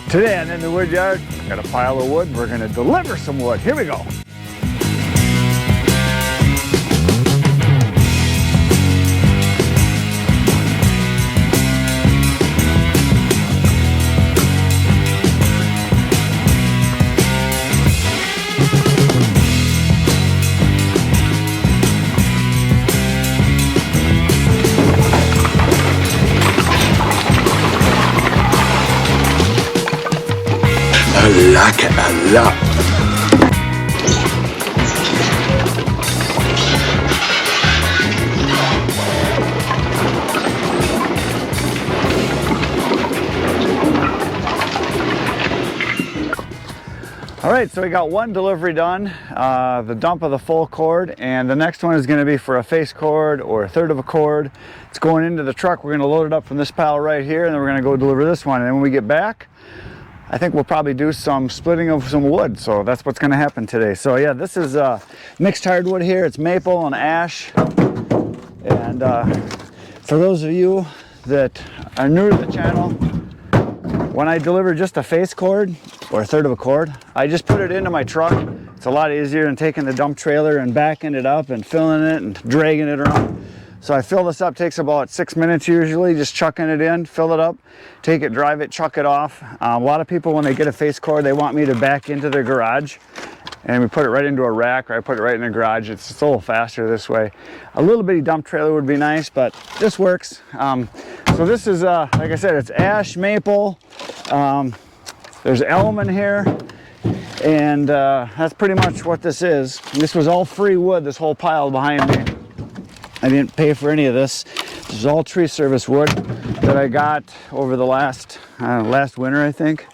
Today I'm in the wood yard, got a pile of wood, we're gonna deliver some wood. Here we go. I like it a lot. All right, so we got one delivery done, the dump of the full cord, and the next one is going to be for a face cord or a third of a cord. It's going into the truck. We're going to load it up from this pile right here, and then we're going to go deliver this one. And then when we get back, I think we'll probably do some splitting of some wood, so that's what's going to happen today. So yeah, this is mixed hardwood here. It's maple and ash. And for those of you that are new to the channel, when I deliver just a face cord or a third of a cord, I just put it into my truck. It's a lot easier than taking the dump trailer and backing it up and filling it and dragging it around. So I fill this up, takes about 6 minutes usually, just chucking it in, fill it up, take it, drive it, chuck it off. A lot of people, when they get a face cord, they want me to back into their garage, and we put it right into a rack, or I put it right in the garage. It's just a little faster this way. A little bitty dump trailer would be nice, but this works. So this is, like I said, it's ash, maple, there's elm in here, and that's pretty much what this is. This was all free wood, this whole pile behind me. I didn't pay for any of this. This is all tree service wood that I got over the last winter, I think,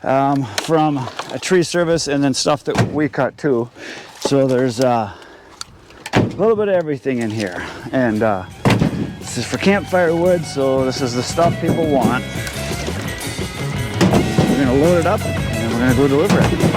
from a tree service, and then stuff that we cut too. So there's a little bit of everything in here. And this is for campfire wood, so this is the stuff people want. We're gonna load it up and we're gonna go deliver it.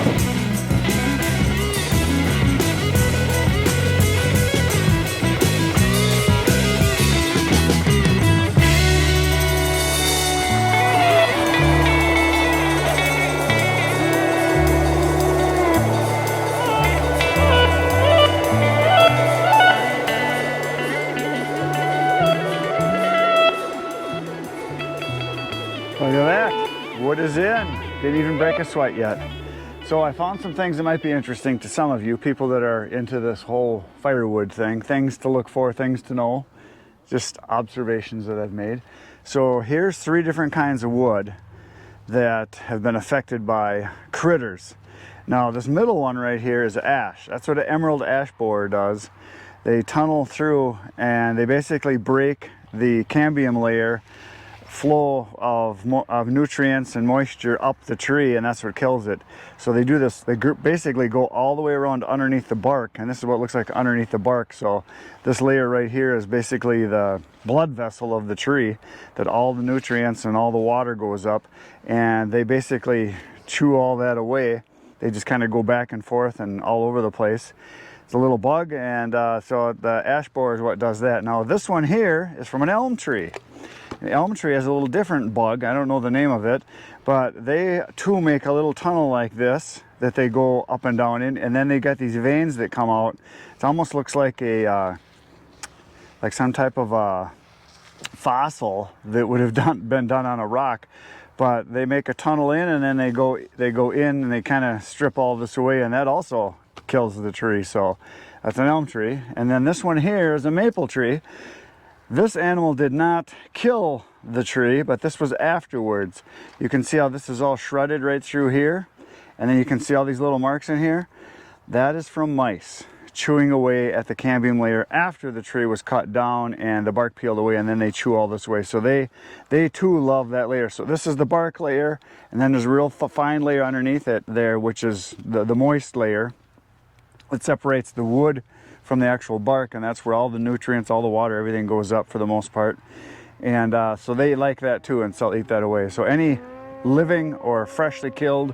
Look at that, wood is in. Didn't even break a sweat yet. So I found some things that might be interesting to some of you, people that are into this whole firewood thing, things to look for, things to know, just observations that I've made. So here's 3 different kinds of wood that have been affected by critters. Now this middle one right here is ash. That's what an emerald ash borer does. They tunnel through and they basically break the cambium layer flow of nutrients and moisture up the tree, and that's what kills it. So they do this, they basically go all the way around underneath the bark, and this is what it looks like underneath the bark. So this layer right here is basically the blood vessel of the tree, that all the nutrients and all the water goes up, and they basically chew all that away. They just kind of go back and forth and all over the place. It's a little bug, and so the ash borer is what does that. Now this one here is from an elm tree. The elm tree has a little different bug, I don't know the name of it, but they too make a little tunnel like this that they go up and down in, and then they got these veins that come out. It almost looks like a like some type of a fossil that would have been done on a rock, but they make a tunnel in, and then they go in and they kind of strip all this away, and that also kills the tree. So that's an elm tree. And then this one here is a maple tree. This animal did not kill the tree, but this was afterwards. You can see how this is all shredded right through here, and then you can see all these little marks in here. That is from mice chewing away at the cambium layer after the tree was cut down and the bark peeled away, and then they chew all this away. So they too love that layer. So this is the bark layer, and then there's a real fine layer underneath it there, which is the moist layer. It separates the wood from the actual bark, and that's where all the nutrients, all the water, everything goes up for the most part. And so they like that too, and so they'll eat that away. So any living or freshly killed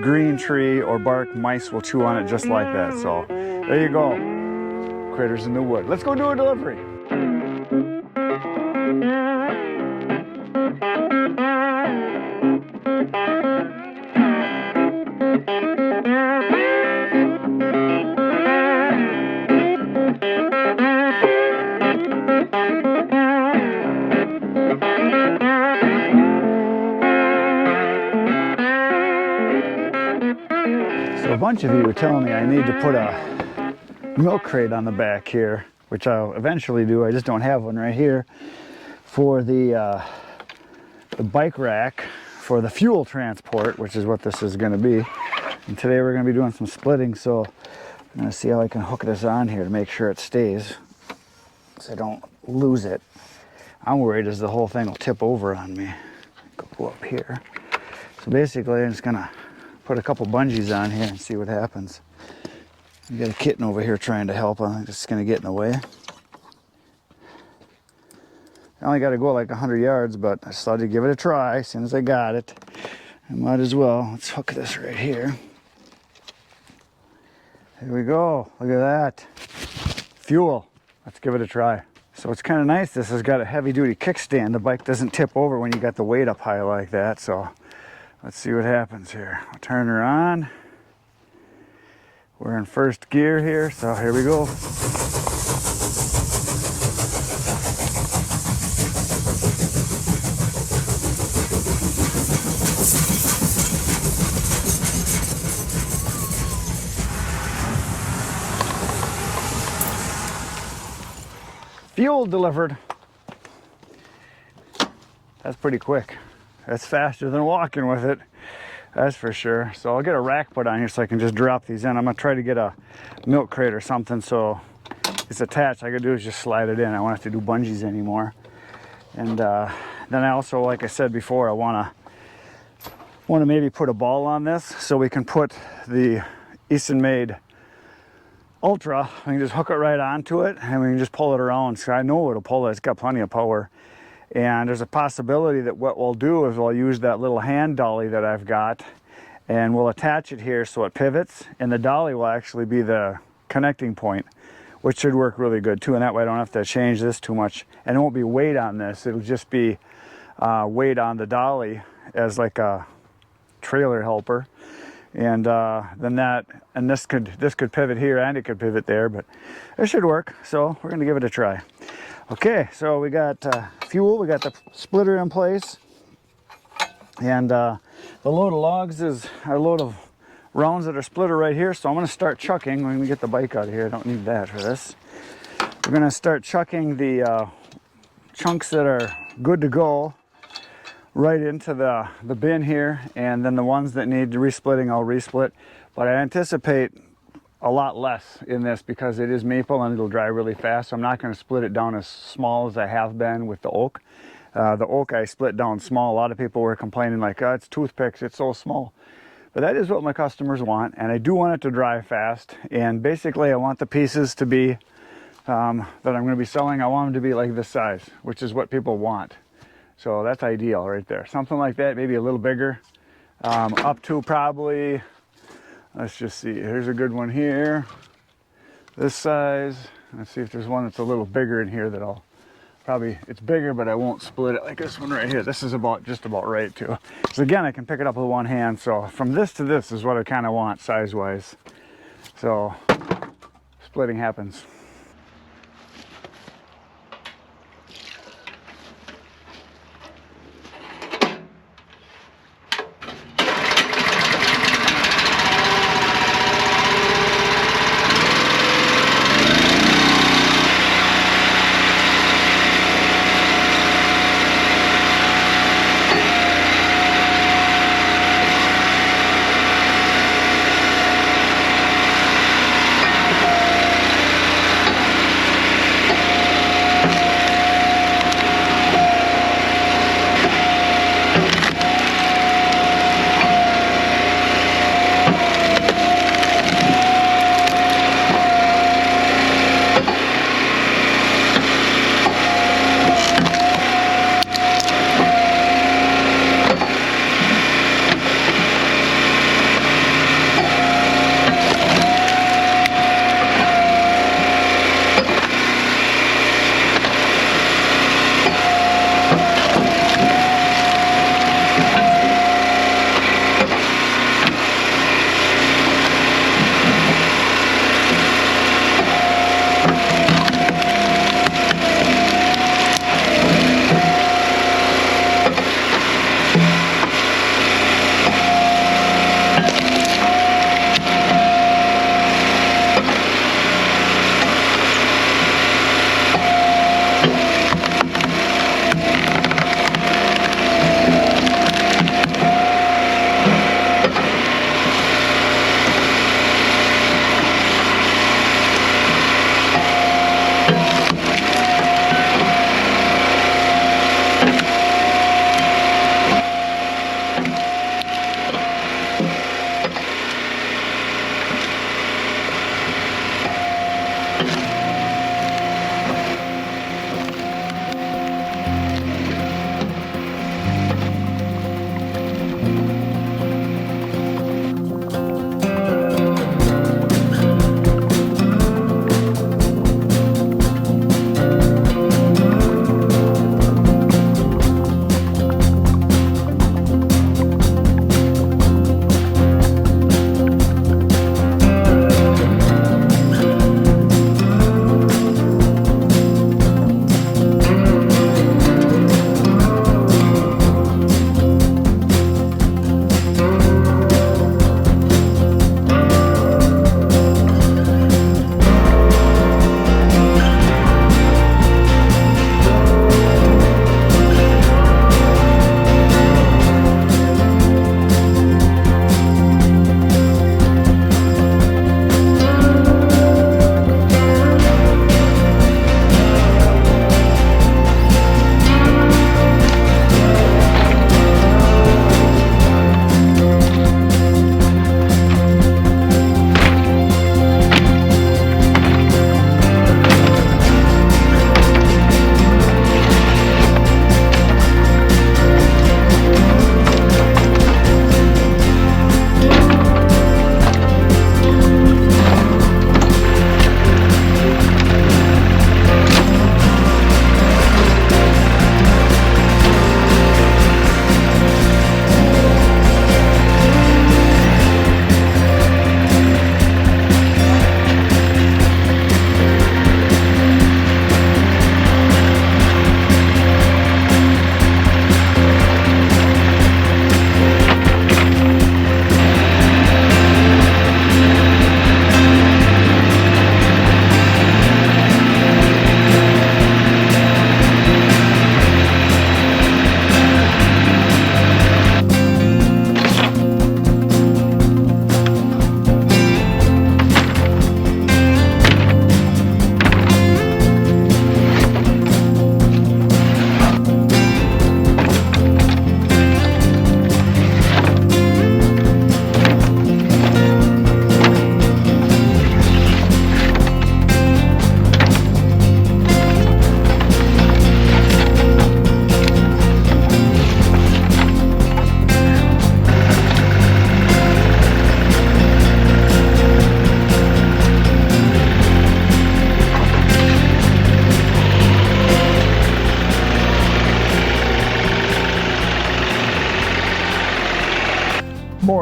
green tree or bark, mice will chew on it just like that. So there you go, critters in the wood. Let's go do a delivery. So a bunch of you were telling me I need to put a milk crate on the back here, which I'll eventually do. I just don't have one right here for the bike rack for the fuel transport, which is what this is going to be. And today we're going to be doing some splitting, so I'm going to see how I can hook this on here to make sure it stays so I don't lose it. I'm worried as the whole thing will tip over on me. Go up here. So basically I'm just going to put a couple bungees on here and see what happens. We got a kitten over here trying to help. I think it's going to get in the way. I only got to go like 100 yards, but I just thought I'd give it a try. As soon as I got it, I might as well. Let's hook this right here. Here we go. Look at that. Fuel. Let's give it a try. So it's kind of nice. This has got a heavy-duty kickstand. The bike doesn't tip over when you got the weight up high like that. So let's see what happens here. I'll turn her on. We're in first gear here, so here we go. Fuel delivered. That's pretty quick. That's faster than walking with it, that's for sure. So I'll get a rack put on here so I can just drop these in. I'm gonna try to get a milk crate or something so it's attached. All I gotta do is just slide it in. I won't have to do bungees anymore. And then I also, like I said before, I wanna maybe put a ball on this so we can put the Easton made Ultra. We can just hook it right onto it and we can just pull it around. So I know it'll pull it. It's got plenty of power. And there's a possibility that what we'll do is we'll use that little hand dolly that I've got and we'll attach it here so it pivots, and the dolly will actually be the connecting point, which should work really good too. And that way I don't have to change this too much, and it won't be weight on this. It'll just be weight on the dolly as like a trailer helper. And then that, and this could pivot here and it could pivot there, but it should work. So we're gonna give it a try. Okay, so we got fuel, we got the splitter in place, and the load of logs is our load of rounds that are splitter right here. So I'm gonna start chucking. When we get the bike out of here, I don't need that for this. We're gonna start chucking the chunks that are good to go right into the bin here, and then the ones that need resplitting I'll resplit. But I anticipate a lot less in this because it is maple and it'll dry really fast. So I'm not going to split it down as small as I have been with the oak. The oak I split down small. A lot of people were complaining like, oh, it's toothpicks, it's so small. But that is what my customers want, and I do want it to dry fast. And basically I want the pieces to be that I'm going to be selling, I want them to be like this size, which is what people want. So that's ideal right there. Something like that, maybe a little bigger, up to probably, let's just see, here's a good one here, this size. Let's see if there's one that's a little bigger in here that I'll probably, it's bigger, but I won't split it like this one right here. This is just about right too. So again, I can pick it up with one hand. So from this to this is what I kind of want size-wise. So splitting happens.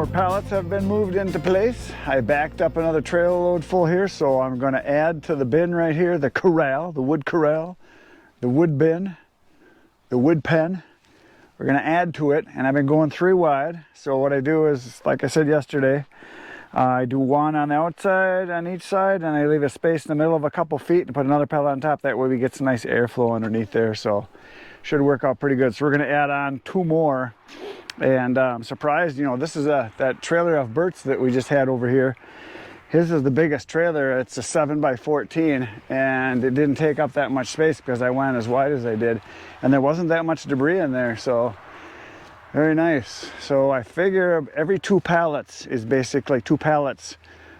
more pallets have been moved into place. I backed up another trailer load full here, so I'm going to add to the bin right here, the corral, the wood corral, the wood bin, the wood pen. We're going to add to it, and I've been going 3 wide. So what I do is, like I said yesterday, I do one on the outside on each side, and I leave a space in the middle of a couple feet and put another pallet on top. That way we get some nice airflow underneath there, so should work out pretty good. So we're going to add on 2 more. And I'm surprised, you know, this is that trailer of Bert's that we just had over here. His is the biggest trailer. It's a 7x14, and it didn't take up that much space because I went as wide as I did, and there wasn't that much debris in there, so very nice. So I figure every 2 pallets is basically 2 pallets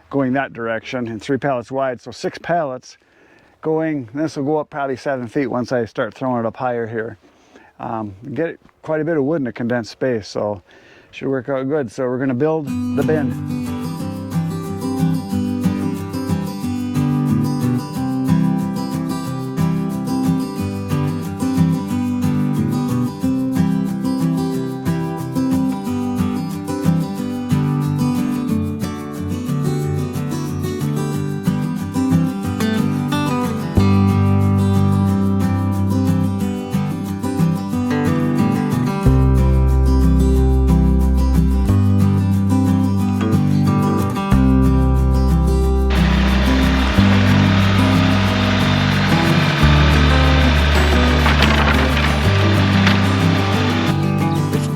going that direction and 3 pallets wide, so 6 pallets going. This will go up probably 7 feet once I start throwing it up higher here. Get quite a bit of wood in a condensed space, so should work out good. So we're going to build the bin.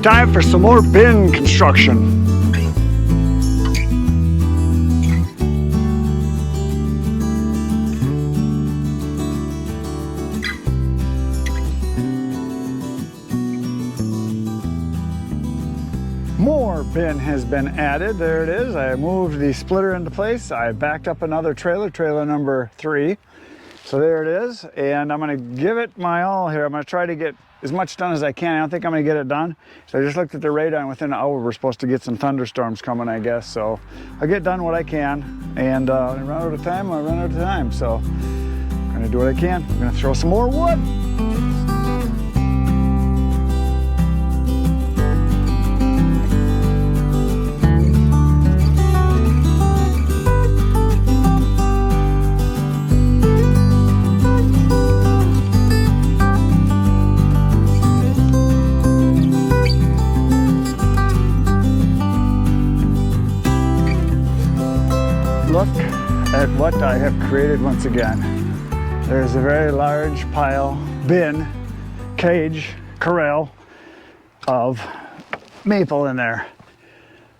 Time for some more bin construction. More bin has been added. There it is. I moved the splitter into place. I backed up another trailer number 3. So there it is, and I'm going to give it my all here. I'm going to try to get as much done as I can. I don't think I'm going to get it done. So I just looked at the radar, and within an hour we're supposed to get some thunderstorms coming, I guess. So I'll get done what I can, and when I run out of time, I run out of time. So I'm going to do what I can. I'm going to throw some more wood. Look at what I have created once again. There's a very large pile, bin, cage, corral of maple in there.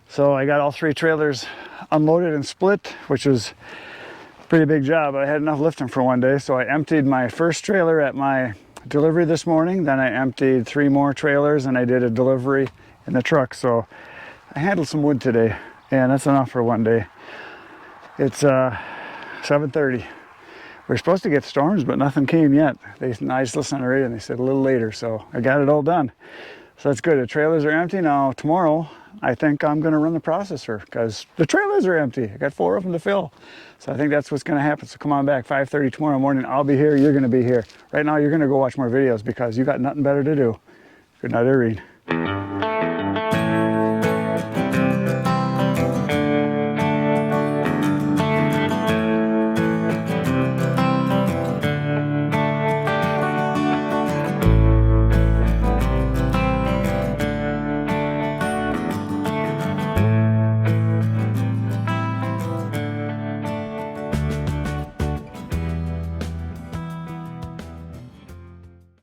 So I got all 3 trailers unloaded and split, which was a pretty big job. I had enough lifting for one day, so I emptied my first trailer at my delivery this morning. Then I emptied 3 more trailers, and I did a delivery in the truck. So I handled some wood today, and that's enough for one day. It's 7:30. We're supposed to get storms, but nothing came yet. I just listened on the radio, and they said a little later, so I got it all done. So that's good. The trailers are empty now. Tomorrow, I think I'm going to run the processor because the trailers are empty. I got 4 of them to fill. So I think that's what's going to happen. So come on back, 5:30 tomorrow morning. I'll be here. You're going to be here. Right now, you're going to go watch more videos because you got nothing better to do. Good night, Irene.